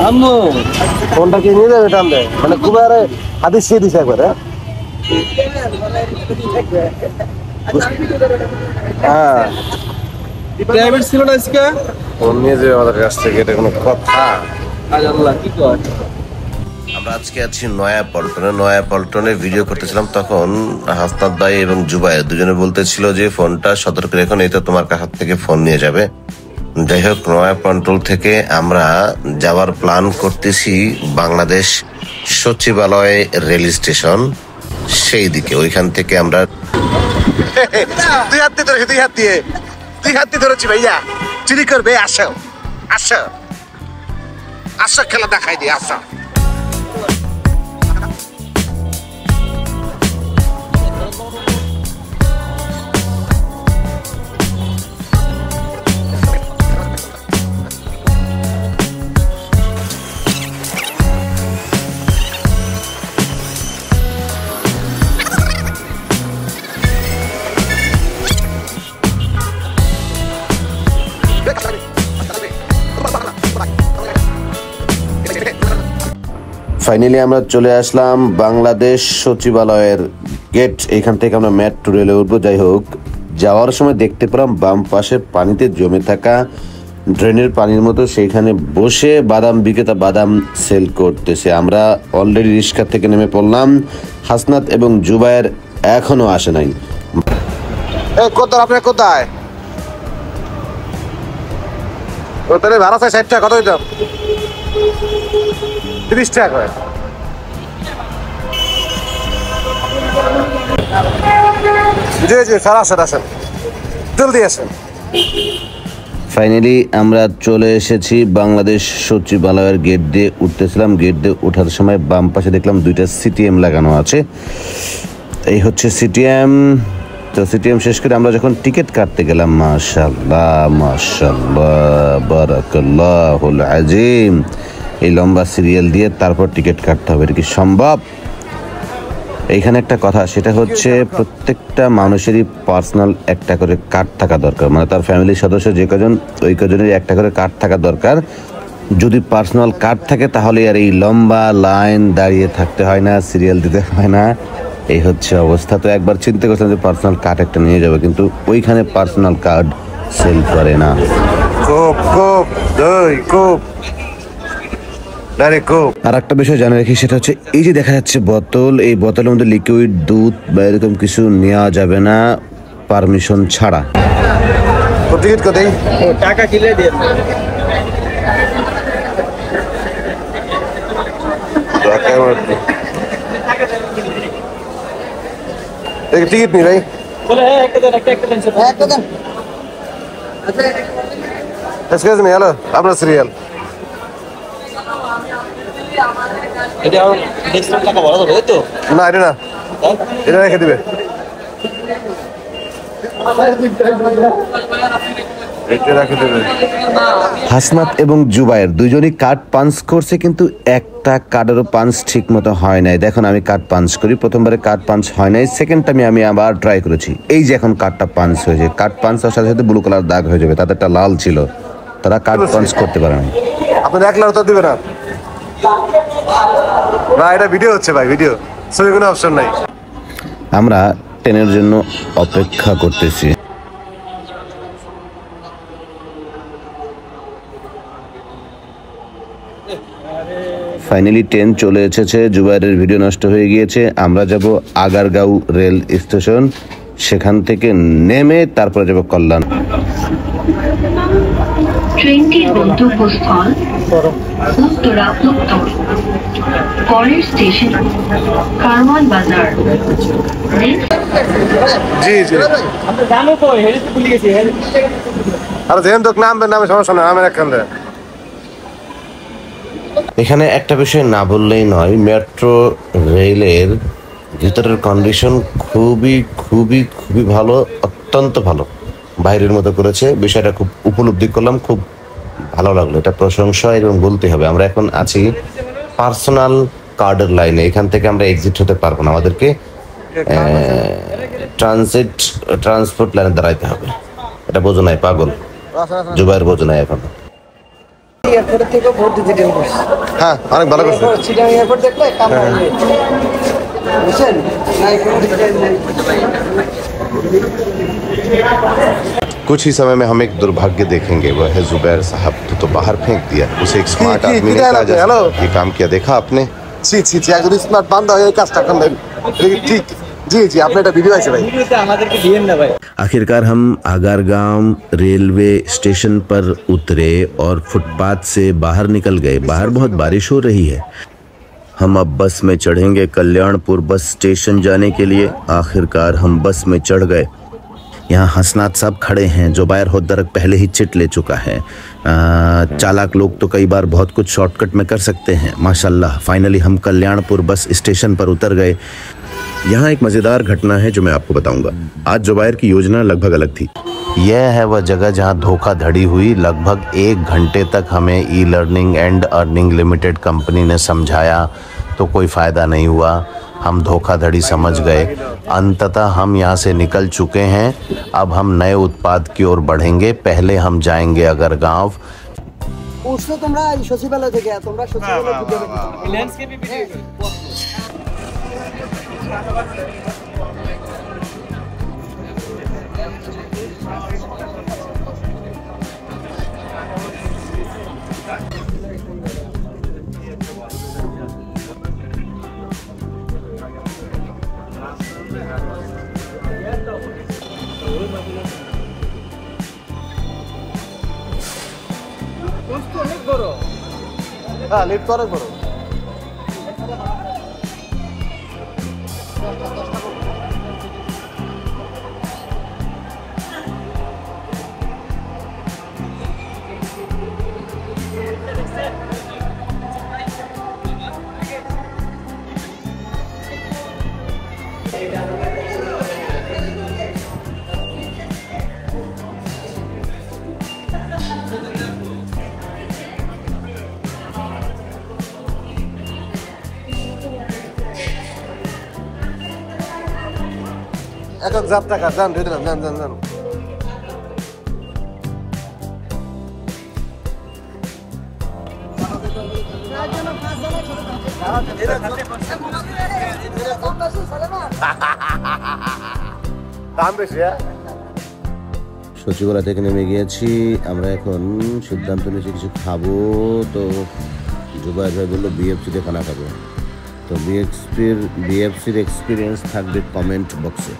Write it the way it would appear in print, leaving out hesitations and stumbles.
আম্মু ফোনটা কি নিয়ে যাবে টানলে মানে খুব আরে হাদিস দিয়ে দিছে একবারে হ্যাঁ প্রাইভেট ছিল না আজকে ফোন নিয়ে যাবে আমাদের কাছ থেকে এটা কোনো কথা আজ আল্লাহ কি কর আমরা আজকে আছি নয়াপল্টনে ভিডিও করতেছিলাম তখন হাসনাত ভাই এবং জুবায়ের দুজনে বলতেছিল যে ফোনটা সতর্ক রেখো এই তো তোমার হাত থেকে ফোন নিয়ে যাবে। যাই হোক নয়াপল্টন থেকে আমরা যাওয়ার প্ল্যান করতেছি বাংলাদেশ সচিবালয় রেল স্টেশন সেই দিকে। ওইখান থেকে আমরা দুই হাত দিয়ে ধরেছি ভাইয়া চুরি করবে আসো আসো আসো খেলা দেখাই দিই আসো। ফাইনালি আমরা চলে আসলাম বাংলাদেশ সচিবালয়ের গেট। এখান থেকে আমরা মেট্রো রেলে উঠবো। যাই হোক যাওয়ার সময় দেখতে পেলাম বাম পাশে পানিতে জমে থাকা ড্রেনের পানির মতো সেইখানে বসে বাদাম বিক্রেতা বাদাম সেল করতেছে। আমরা অলরেডি রিক্সা থেকে নেমে পড়লাম। হাসনাত এবং জুবায়ের এখনো আসে নাই। আপনার কোথায় তাহলে ভাড়া চাই 60 টাকা কত দিতাম 30 টাকা জি জি স্যার আসেন জলদি আসেন। ফাইনালি আমরা চলে এসেছি বাংলাদেশ সচিবালয়ের গেট দিয়ে উঠতেছিলাম। গেট দিয়ে ওঠার সময় বাম পাশে দেখলাম দুইটা সিটিএম লাগানো আছে। এই হচ্ছে সিটিএম। তো সিটিএম শেষ করে আমরা যখন টিকিট কাটতে গেলাম মাশাআল্লাহ মাশাআল্লাহ বারাকাল্লাহুল আজিম এই লম্বা সিরিয়াল দিয়ে তারপর টিকিট কাটতে হবে। এটা কি সম্ভব? এইখানে একটা কথা, সেটা হচ্ছে প্রত্যেকটা মানুষেরই পার্সোনাল একটা করে কার্ড থাকা দরকার। মানে তার ফ্যামিলির সদস্য যে কজন ওই কজনেরই একটা করে কার্ড থাকা দরকার। যদি পার্সোনাল কার্ড থাকে তাহলে আর এই লম্বা লাইন দাঁড়িয়ে থাকতে হয় না, সিরিয়াল দিতে হয় না। এই হচ্ছে অবস্থা। তো একবার চিন্তা করছিলাম যে পার্সোনাল কার্ড একটা নিয়ে যাবে, কিন্তু ওইখানে পার্সোনাল কার্ড সেল করে না। আর একটা বিষয় জানা রাখি, সেটা হচ্ছে এই যে দেখা যাচ্ছে বোতল, এই বোতলের মধ্যে লিকুইড দুধ বা এরকম কিছু নেওয়া যাবে না পারমিশন ছাড়া। টিকিট কোথায় টাকা কিলে দিয়ে টিকিট নি ভাই এক্সকিউজ মি হ্যালো আপনার সিরিয়াল না এটা না এটা রেখে দিবে হাসনাত এবং জুবায়ের দুইজনই কার্ড পাঞ্চ করছে, কিন্তু একটা কার্ডেরও পাঞ্চ ঠিক মতো হয় নাই। দেখুন আমি কার্ড পাঞ্চ করি, প্রথমবারে কার্ড পাঞ্চ হয় নাই, সেকেন্ড টাইমে আমি আবার ট্রাই করেছি। এই যে এখন কার্ডটা পাঞ্চ হয়েছে, কার্ড পাঞ্চ হওয়ার সাথে সাথে ব্লু কালার দাগ হয়ে যাবে, তাদেরটা লাল ছিল, তারা কার্ড পাঞ্চ করতে পারে না। আপনার 1 লাখ তো দিবে না না, এটা ভিডিও হচ্ছে ভাই, ভিডিও ছবি কোনো অপশন নাই। আমরা ট্রেনের জন্য অপেক্ষা করতেছি। ফাইনালি ট্রেন চলে এসেছে। জুবায়েরের ভিডিও নষ্ট হয়ে গিয়েছে। আমরা যাব আগারগাঁও রেল স্টেশন, সেখান থেকে নেমে তারপরে যাব কল্যাণ। ট্রেনটির গন্তব্যস্থল উত্তরা উত্তর, পরের স্টেশন কারওয়ান বাজার। জি জি আর যেন তো নামবে নামে সমস্যা নেই, নামের একখান দেয়। এখানে একটা বিষয় না বললেই নয়, মেট্রো রেলের ভিতরের কন্ডিশন খুবই খুবই খুবই ভালো, অত্যন্ত ভালো, বাইরের মতো করেছে। বিষয়টা খুব উপলব্ধি করলাম, খুব ভালো লাগলো, এটা প্রশংসা এবং বলতে হবে। আমরা এখন আছি পার্সোনাল কার্ডের লাইনে, এখান থেকে আমরা এক্সিট হতে পারবো না, আমাদেরকে ট্রান্সপোর্ট লাইনে দাঁড়াইতে হবে। এটা বোঝো নাই পাগল, জুবায়ের বোঝো নাই এখন। এয়ারপোর্ট থেকে বহুত ডিজিটাল করছে হ্যাঁ অনেক ভালো করছে চিটাং এয়ারপোর্ট দেখলে কাম হয় বুঝছেন নাই কোনো ডিজিটাল নাই कुछ ही समय में हम एक दुर्भाग्य देखेंगे वह है जुबैर साहब तो बाहर फेंक दिया उसे एक स्मार्ट आदमी ने कहा जैसा ये काम किया देखा आपने ছি ছি ছি একজন স্মার্ট বান্দা হয়ে এই কাজটা করলেন ঠিক জি জি আপনি একটা ভিডিও আছে ভাই ভিডিওতে আমাদেরকে দিয়েন না ভাই आखिरकार हम आगारगांव रेलवे स्टेशन पर उतरे और फुटपाथ से बाहर निकल गए बाहर बहुत बारिश हो रही है हम अब बस में चढ़ेंगे कल्याणपुर बस स्टेशन जाने के लिए आखिरकार हम बस में चढ़ गए यहाँ हसनात साहब खड़े हैं जुबैर होद्दरक पहले ही चिट ले चुका है चालाक लोग तो कई बार बहुत कुछ शॉर्टकट में कर सकते हैं माशाल्लाह फाइनली हम कल्याणपुर बस स्टेशन पर उतर गए यहाँ एक मज़ेदार घटना है जो मैं आपको बताऊंगा आज जुबैर की योजना लगभग अलग थी यह है वह जगह जहाँ धोखाधड़ी हुई लगभग 1 घंटे तक हमें e learning and earning limited company ने समझाया तो कोई फ़ायदा नहीं हुआ हम धोखाधड़ी समझ गए अंततः हम यहाँ से निकल चुके हैं अब हम नए उत्पाद की ओर बढ़ेंगे पहले हम जाएंगे अगरगांव উঠছো তোমরা এই সচিবালয় থেকে তোমরা সচিবালয় ঢুকে ল্যান্ডস্কেপে ভিডিও অনেক বড় হ্যাঁ লিফট করে বড় একক জাত টাকা যান দিয়ে দিলাম যান যান যান দাম বেশি হ্যাঁ সচিবালয় থেকে নেমে গিয়েছি আমরা এখন সিদ্ধান্ত নিয়েছি কিছু খাবো তো জুবাইর ভাই বললো বিএফসিতে খানা খাবো তো বিএফসির এক্সপিরিয়েন্স থাকবে কমেন্ট বক্সে